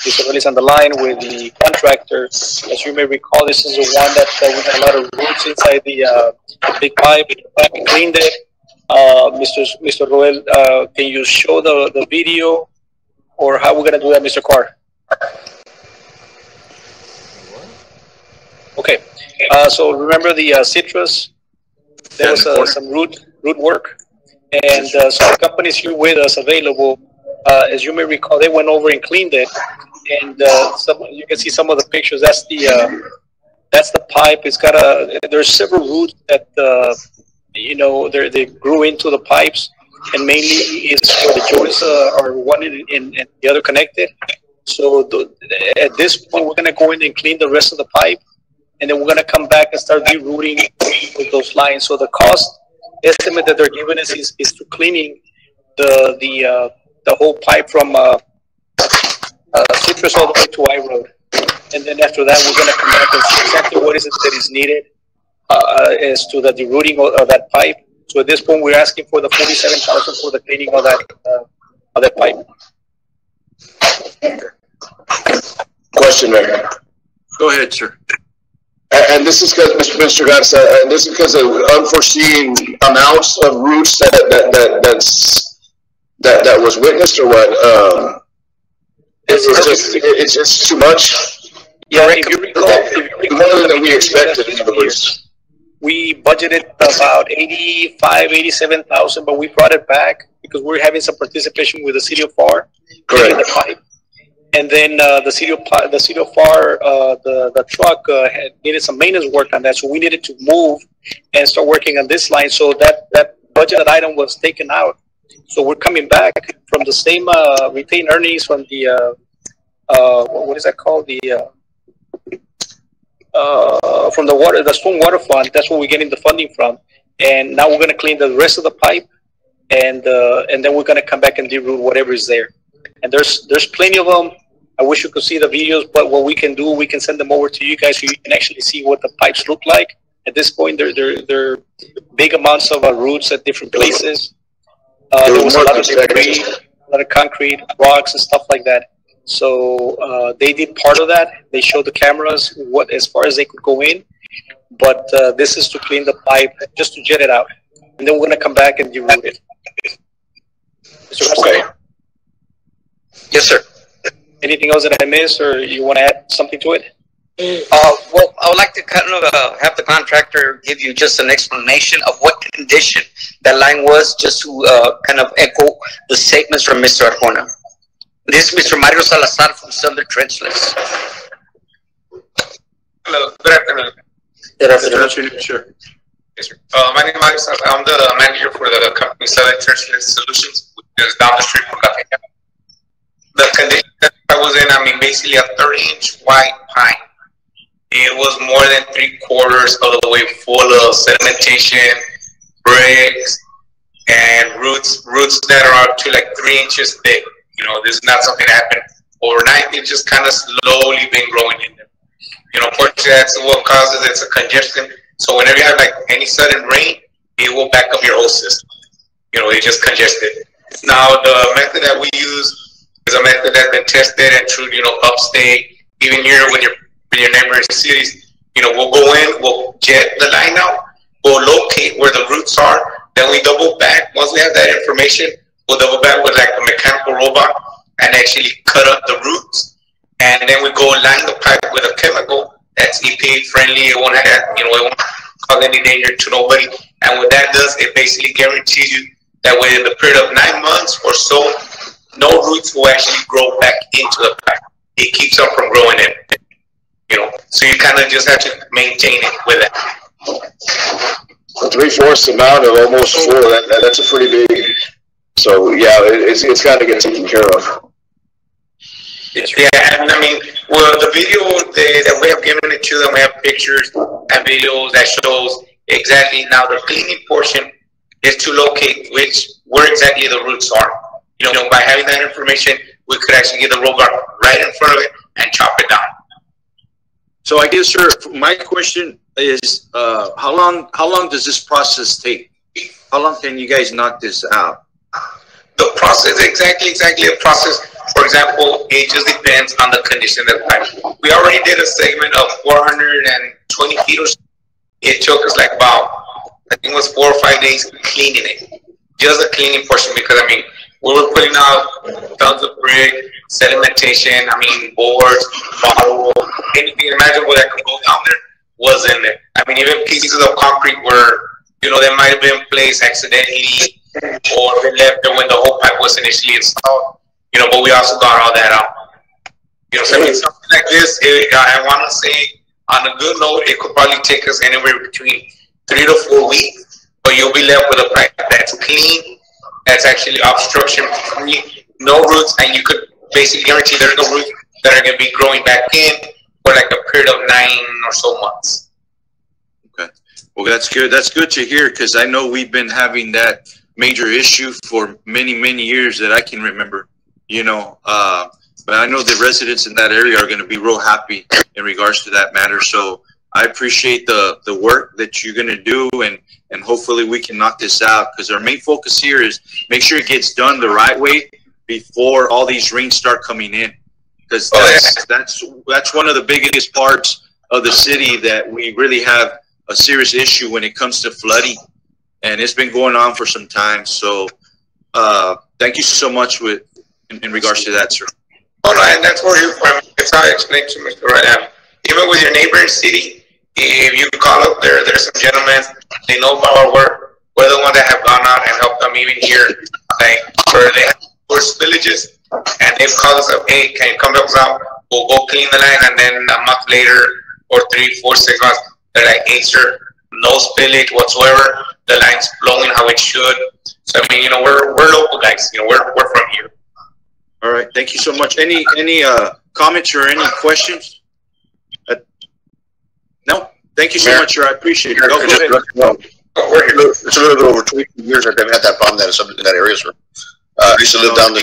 Mr. Will is on the line with the contractor. As you may recall, this is the one that we had a lot of roots inside the big pipe. We cleaned it. Mr. Roel, can you show the video, or how we're going to do that, Mr. Carr? Okay. So remember the citrus? There was some root work, and so the companies here with us available, as you may recall, they went over and cleaned it, and you can see some of the pictures. That's the pipe. It's got there's several roots that they grew into the pipes, and mainly is where the joints are one and the other connected. So at this point, we're going to go in and clean the rest of the pipe, and then we're going to come back and start rerouting with those lines. So the cost estimate that they're giving us is to cleaning the whole pipe from Citrus all the way to I Road. And then after that, we're going to come back and see exactly what is it that is needed as to the rerouting of that pipe. So at this point, we're asking for the $47,000 for the cleaning of that pipe. Question, Mayor. Go ahead, sir. And this is because, Mr. Garza, and this is because of unforeseen amounts of roots that was witnessed, or what? It's just too much. Yeah, if you recall, more than we expected. In other words, we budgeted about $87,000, but we brought it back because we're having some participation with the city of FAR. Correct. The pipe. and then the city of FAR, the truck had needed some maintenance work on that, so we needed to move and start working on this line. So that budgeted item was taken out. So we're coming back from the same retained earnings from the what is that called? From the storm water fund. That's where we're getting the funding from. And now we're going to clean the rest of the pipe, and then we're going to come back and de-root whatever is there. And there's plenty of them. I wish you could see the videos, but what we can do, we can send them over to you guys so you can actually see what the pipes look like. At this point, they're big amounts of roots at different places. There was a lot of debris, a lot of concrete, rocks, and stuff like that. So they did part of that. They showed the cameras as far as they could go in, but this is to clean the pipe, just to jet it out, and then we're gonna come back and de-root it. Okay. Yes, sir. Anything else that I missed, or you want to add something to it? Well, I would like to kind of have the contractor give you just an explanation of what condition that line was, just to kind of echo the statements from Mr. Arjona. This is Mr. Mario Salazar from Southern Trenchless. Hello, good afternoon. Good afternoon, sure. Yes, sir. My name is Mario Salazar. I'm the manager for the company Southern Trenchless Solutions, which is down the street from Lafayette. The condition that I was in, I mean, basically a 30-inch wide pipe. It was more than 3/4 of the way full of sedimentation, bricks, and roots that are up to like 3 inches thick. You know, this is not something that happened overnight. It just kind of slowly been growing in there. You know, unfortunately, that's what causes it's a congestion. So whenever you have like any sudden rain, it will back up your whole system. You know, it just congested. Now, the method that we use is a method that's been tested and true, you know, upstate, even here when you're in your neighboring cities. You know, we'll go in, we'll jet the line out, we'll locate where the roots are, then we double back. Once we have that information, we'll double back with like a mechanical robot and actually cut up the roots. And then we go line the pipe with a chemical that's EPA friendly. It won't have, you know, it won't cause any danger to nobody. And what that does, it basically guarantees you that within the period of 9 months or so, no roots will actually grow back into the pipe. It keeps them from growing in. You know, so you kind of just have to maintain it with it. 3/4 amount of almost 4. That's a pretty big. So yeah, it's got to get taken care of. Yeah, and I mean, well, the video that we have given it to them, we have pictures and videos that shows exactly. Now the cleaning portion is to locate where exactly the roots are. You know, by having that information, we could actually get the robot right in front of it and chop it down. So I guess, sir, my question is, how long does this process take? How long can you guys knock this out? The process, exactly a process. For example, it just depends on the condition of the pipe. We already did a segment of 420 feet or so. It took us like about, I think it was 4 or 5 days cleaning it. Just the cleaning portion, because I mean, we were putting out tons of brick, sedimentation, I mean, boards, bottles, anything imaginable that could go down there was in there. I mean, even pieces of concrete were, you know, they might have been placed accidentally or they left there when the whole pipe was initially installed, you know, but we also got all that out. You know, so I mean, something like this, I want to say, on a good note, it could probably take us anywhere between 3 to 4 weeks, but you'll be left with a pipe that's clean, that's actually obstruction free, no roots, and you could basically guarantee there's no roots that are going to be growing back in for like a period of 9 or so months. Okay, well, that's good. That's good to hear, because I know we've been having that major issue for many years that I can remember. You know, but I know the residents in that area are going to be real happy in regards to that matter. So I appreciate the work that you're going to do, and hopefully we can knock this out, because our main focus here is make sure it gets done the right way before all these rains start coming in, because that's one of the biggest parts of the city that we really have a serious issue when it comes to flooding, and it's been going on for some time. So thank you so much in regards to that, sir. Oh, no, and that's where it's how I explained to Mr. Ryan. Even with your neighboring city, if you call up there, there's some gentlemen, they know about our work. We're the ones that have gone out and helped them even here, like, where they have towards villages, and they've called us up, hey, can you come help us out? We'll go clean the line, and then a month later, or 3, 4, 6 months, they're like, hey, sir, no spillage whatsoever. The line's flowing how it should. So I mean, we're local guys. We're from here. All right. Thank you so much. Any comments or any questions? No. Thank you so much, sir. I appreciate it. Go ahead. It's a little bit over 22 years that they've had that problem in that area, sir. I used to live down the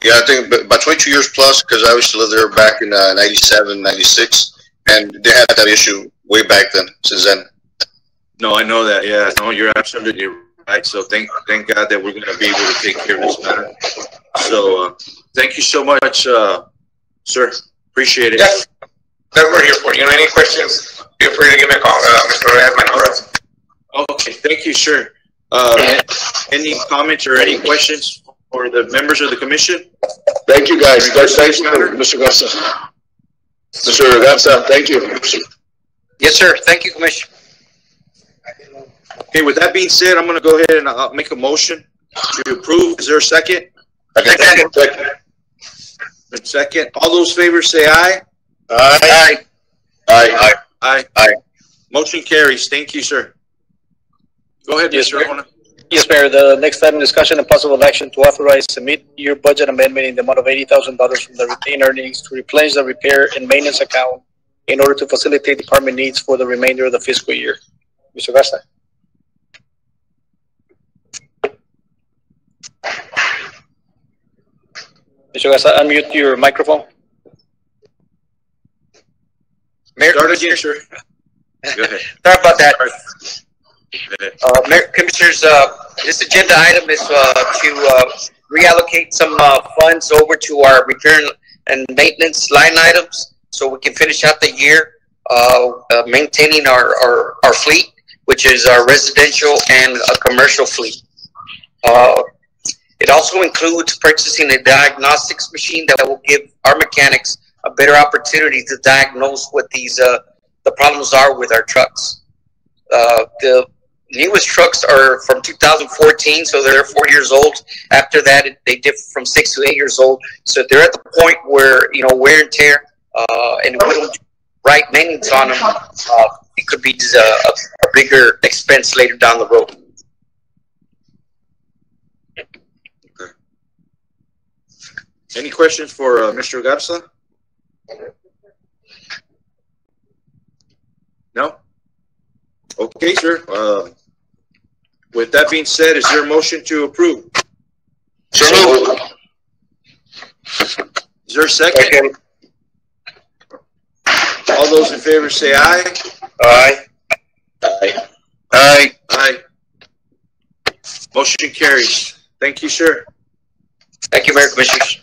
I think about 22 years plus, because I used to live there back in 97, 96, and they had that issue way back then, since then. No, I know that. Yeah, no, you're absolutely right. So thank God that we're going to be able to take care of this matter. So thank you so much, sir. Appreciate it. Yeah, that's what we're here for. Any questions, feel free to give me a call. Mr. Ray has my number. Okay, thank you, sir. Any comments or any questions for the members of the commission? Thank you, guys. Thanks, Mr. Garza. Mr. Garza, thank you. Yes, sir. Thank you, Commissioner. Okay, with that being said, I'm going to go ahead and I'll make a motion to approve. Is there a second? Second. All those favors say aye. Aye. Aye. Aye. Aye. Motion carries. Thank you, sir. Go ahead, Yes, Mr. Arjona. Yes, Mayor. The next item, discussion and possible action to authorize a mid-year budget amendment in the amount of $80,000 from the retained earnings to replenish the repair and maintenance account in order to facilitate department needs for the remainder of the fiscal year. Mr. Garza. Mr. Garza, unmute your microphone. Mayor, Start again, sir. Go ahead. Sorry about that. Mayor, Commissioners, this agenda item is to reallocate some funds over to our repair and maintenance line items so we can finish out the year maintaining our fleet, which is our residential and a commercial fleet. It also includes purchasing a diagnostics machine that will give our mechanics a better opportunity to diagnose what these the problems are with our trucks. The newest trucks are from 2014, so they're 4 years old. After that, they differ from 6 to 8 years old. So they're at the point where wear and tear, and if we don't do right maintenance on them, it could be a bigger expense later down the road. Okay. Any questions for Mr. Garza? No? Okay, sir. With that being said, is there a motion to approve? So Is there a second? All those in favor say aye. Aye. Aye. Aye. Aye. Motion carries. Thank you, sir. Thank you, Mayor, Commissioners.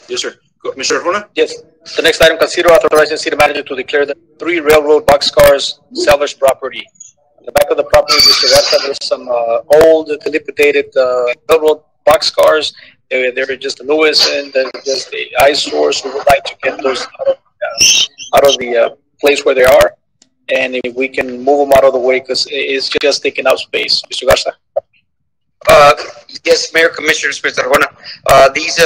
Yes, sir. Mr. Arjona? Yes. The next item, consider authorizing city manager to declare the 3 railroad boxcars salvage property. In the back of the property, Mr. Garza, there's some old, dilapidated railroad boxcars. They're just the newest and they're just the eyesores. We would like to get those out of the place where they are, and if we can move them out of the way because it's just taking up space. Mr. Garza. Yes, Mayor, Commissioners, Mr. Juan. These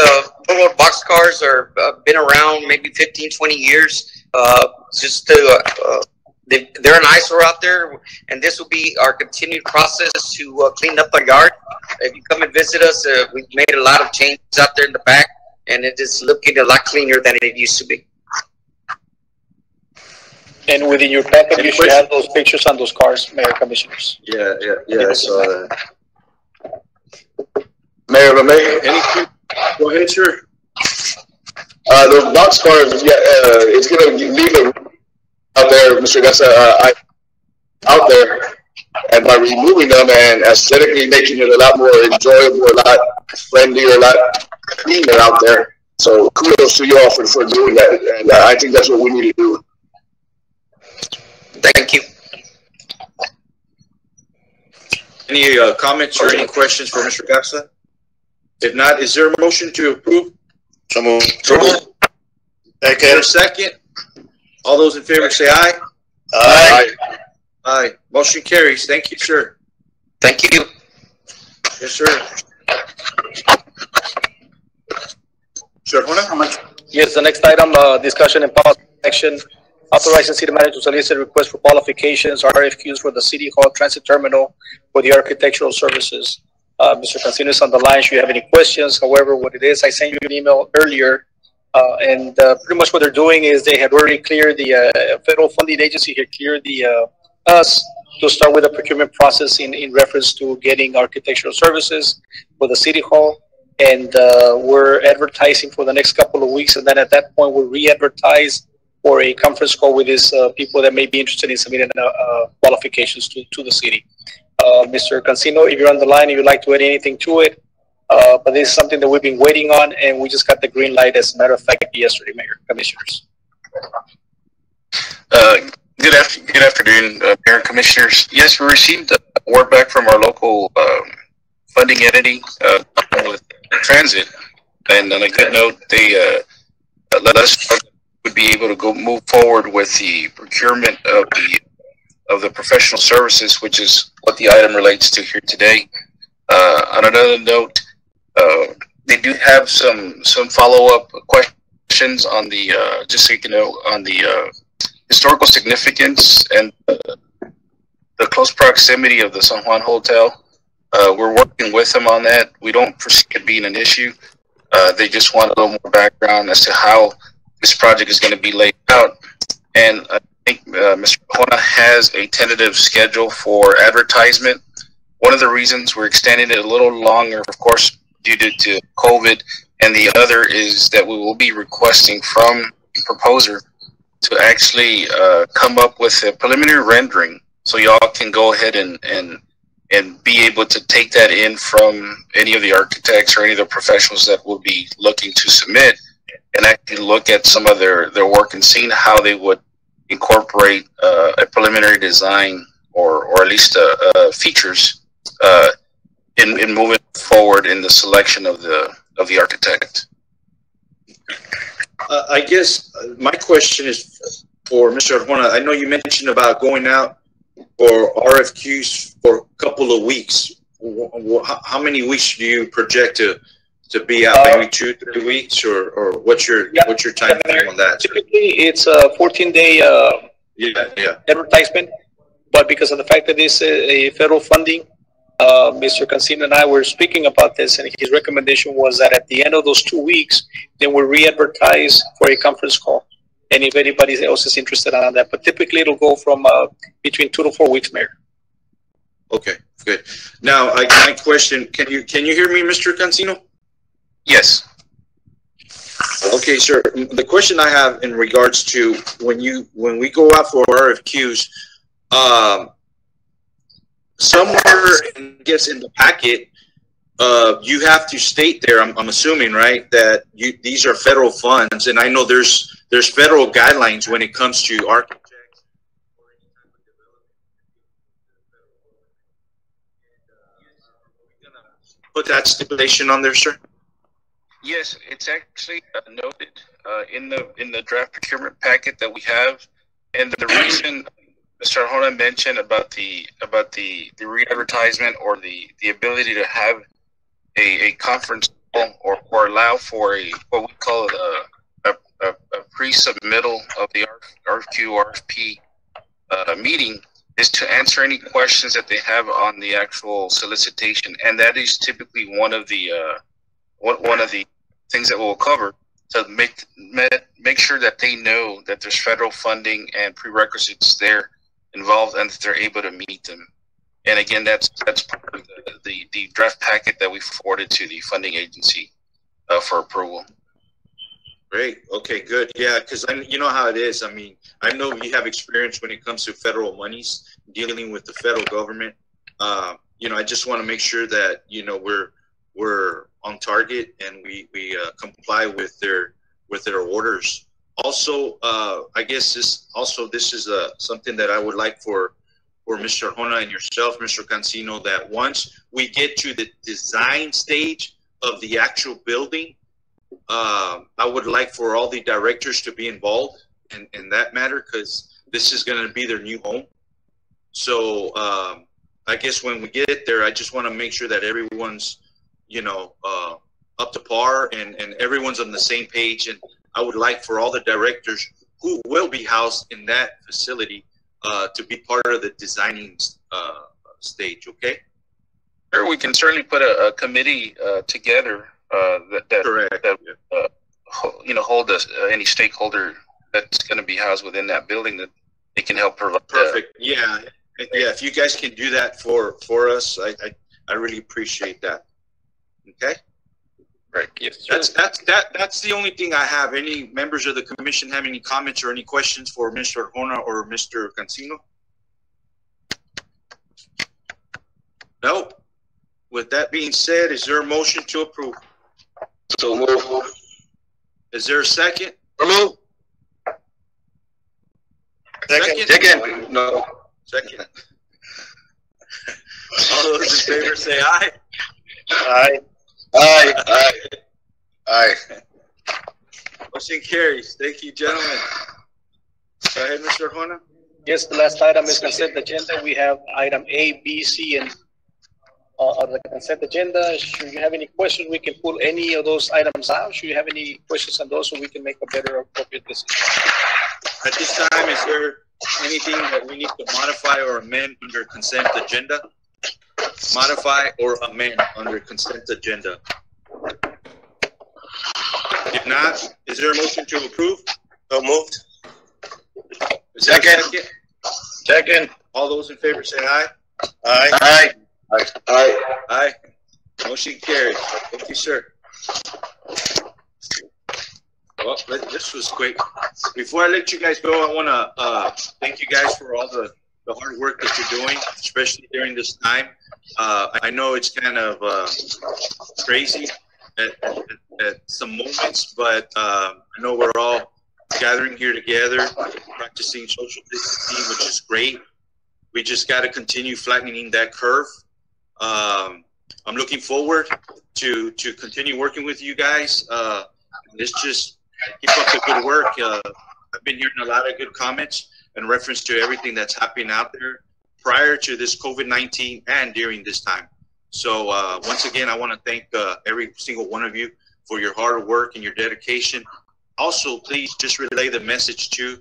railroad boxcars are been around maybe 15, 20 years. They're an eyesore out there, and this will be our continued process to clean up our yard. If you come and visit us, we've made a lot of changes out there in the back, and it is looking a lot cleaner than it used to be. And within your packet, you should have those pictures on those cars, Mayor, Commissioners. Yeah, I saw that. Mayor, Mayor. Go ahead, sir. Those boxcars, it's going to leave them out there, Mr. Garza, out there, and by removing them and aesthetically making it a lot more enjoyable, a lot friendlier, a lot cleaner out there. So kudos to you all for doing that, and I think that's what we need to do. Thank you. Any comments or any questions for Mr. Garza? If not, is there a motion to approve? So moved. Is there a second? All those in favor say aye. Aye. Aye. Motion carries. Thank you, sir. Thank you. Yes, sir. Sure. How much? Yes, the next item, discussion and possible action, authorizing city manager to solicit requests for qualifications, RFQs for the City Hall Transit Terminal for the architectural services. Mr. Cancino is on the line. Should you have any questions? However, what it is, I sent you an email earlier, and pretty much what they're doing is they had already cleared the federal funding agency had cleared the us to start with the procurement process in reference to getting architectural services for the City Hall. And we're advertising for the next couple of weeks, and then at that point we'll re-advertise for a conference call with these people that may be interested in submitting qualifications to the city. Mr. Cancino, if you're on the line, if you'd like to add anything to it, but this is something that we've been waiting on, and we just got the green light, as a matter of fact, yesterday, Mayor, Commissioners. Good afternoon, Mayor and Commissioners. Yes, we received word back from our local funding entity with transit, and on a good note, they let us know would be able to move forward with the procurement of the professional services, which is what the item relates to here today. On another note, they do have some follow-up questions on the just so you know, on the historical significance and the close proximity of the San Juan Hotel. We're working with them on that. We don't foresee it being an issue. They just want a little more background as to how this project is going to be laid out. And I think Mr. Arjona has a tentative schedule for advertisement. One of the reasons we're extending it a little longer, of course, due to COVID, and the other is that we will be requesting from the proposer to actually come up with a preliminary rendering, so y'all can go ahead and be able to take that in from any of the architects or any of the professionals that will be looking to submit, and actually look at some of their work and seeing how they would incorporate a preliminary design or at least features in moving forward in the selection of the architect. I guess my question is for Mr. Arjona. I know you mentioned about going out for RFQs for a couple of weeks. How many weeks do you project to be out? Maybe 2-3 weeks, or what's your time frame on that? Typically, it's a 14-day advertisement, but because of the fact that this is a federal funding, Mr. Cancino and I were speaking about this, and his recommendation was that at the end of those 2 weeks, then we'll re-advertise for a conference call. And if anybody else is interested on that, but typically it'll go from between 2 to 4 weeks, Mayor. Okay, good. Now, my question: Can you hear me, Mr. Cancino? Yes. Okay, sir. The question I have in regards to when we go out for RFQs, somewhere I guess in the packet, you have to state there. I'm assuming, right, that these are federal funds, and I know there's federal guidelines when it comes to architects. Put that stipulation on there, sir. Yes, it's actually noted in the draft procurement packet that we have, and the reason Mr. Arjona mentioned about the re-advertisement or the ability to have a conference or allow for what we call a pre-submittal of the RFQ RFP meeting is to answer any questions that they have on the actual solicitation, and that is typically one of the things that we'll cover to make sure that they know that there's federal funding and prerequisites there involved and that they're able to meet them. And again, that's part of the draft packet that we forwarded to the funding agency for approval. Great. Okay, good. Yeah, because you know how it is. I mean, I know you have experience when it comes to federal monies, dealing with the federal government. I just want to make sure that we're on target and we comply with their orders. Also, I guess this is something that I would like for Mr. Arjona and yourself, Mr. Cancino, that once we get to the design stage of the actual building, I would like for all the directors to be involved in that matter, because this is going to be their new home. So I guess when we get there, I just want to make sure that everyone's you know, up to par, and everyone's on the same page. And I would like for all the directors who will be housed in that facility to be part of the designing stage. Okay. Sure, we can certainly put a committee together that you know, hold any stakeholder that's going to be housed within that building, that they can help provide. Perfect. Yeah. If you guys can do that for us, I really appreciate that. Okay. Right. Yes. That's the only thing I have. Any members of the commission have any comments or any questions for Mr. Arjona or Mr. Cancino? No. With that being said, is there a motion to approve? So move. Is there a second? Move. Second. No. Second. All those in favor say aye. Aye. Aye. Aye. Aye. Motion carries. Thank you, gentlemen. Go ahead, Mr. Arjona. Yes, the last item is consent agenda. We have item A, B, C, and on the consent agenda. Should you have any questions, we can pull any of those items out. Should you have any questions on those, so we can make a better appropriate decision? At this time, is there anything that we need to modify or amend under consent agenda? Modify or amend under consent agenda? If not, is there a motion to approve? So moved. Is there a Second. Second. All those in favor say aye. Aye. Aye. Aye. Aye. Aye. Motion carries. Thank you, sir. Well, this was quick. Before I let you guys go, I want to thank you guys for all the hard work that you're doing, especially during this time. I know it's kind of crazy at some moments, but I know we're all gathering here together, practicing social distancing, which is great. We just got to continue flattening that curve. I'm looking forward to continue working with you guys. Let's just keep up the good work. I've been hearing a lot of good comments in reference to everything that's happening out there prior to this COVID-19 and during this time. So once again, I want to thank every single one of you for your hard work and your dedication. Also, please just relay the message to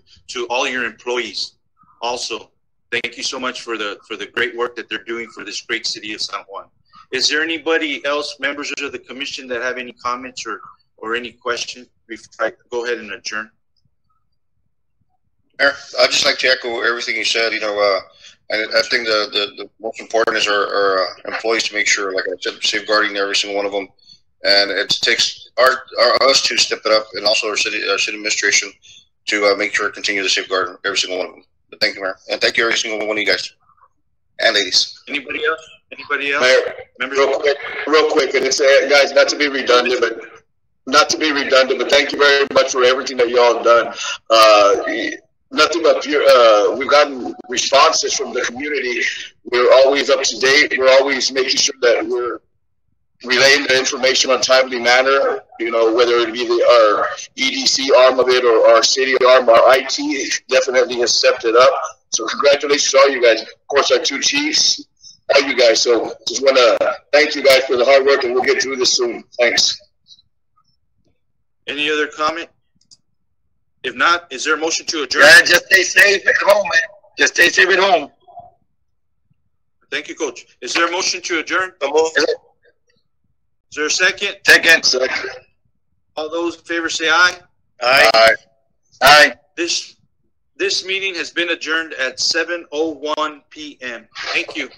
all your employees. Also, thank you so much for the great work that they're doing for this great city of San Juan. Is there anybody else, members of the commission, that have any comments or any questions before I go ahead and adjourn? Mayor, I'd just like to echo everything you said. You know, I think the most important is our employees to make sure, like I said, safeguarding every single one of them. And it takes us to step it up, and also our city administration to make sure to continue to safeguard every single one of them. But thank you, Mayor, and thank you every single one of you guys and ladies. Anybody else? Anybody else? Mayor, real quick, and it's guys, not to be redundant, but thank you very much for everything that you all have done. Nothing but we've gotten responses from the community. We're always up to date. We're always making sure that we're relaying the information on a timely manner, you know, whether it be our EDC arm of it or our city arm. Our IT definitely has stepped it up. So congratulations to all you guys. Of course, our two chiefs, all you guys. So just want to thank you guys for the hard work, and we'll get through this soon. Thanks. Any other comment? If not, is there a motion to adjourn? Yeah, just stay safe at home, man. Just stay safe at home. Thank you, Coach. Is there a motion to adjourn? Is there a second? Second. All those in favor say aye. Aye. Aye. Aye. This meeting has been adjourned at 7:01 p.m. Thank you.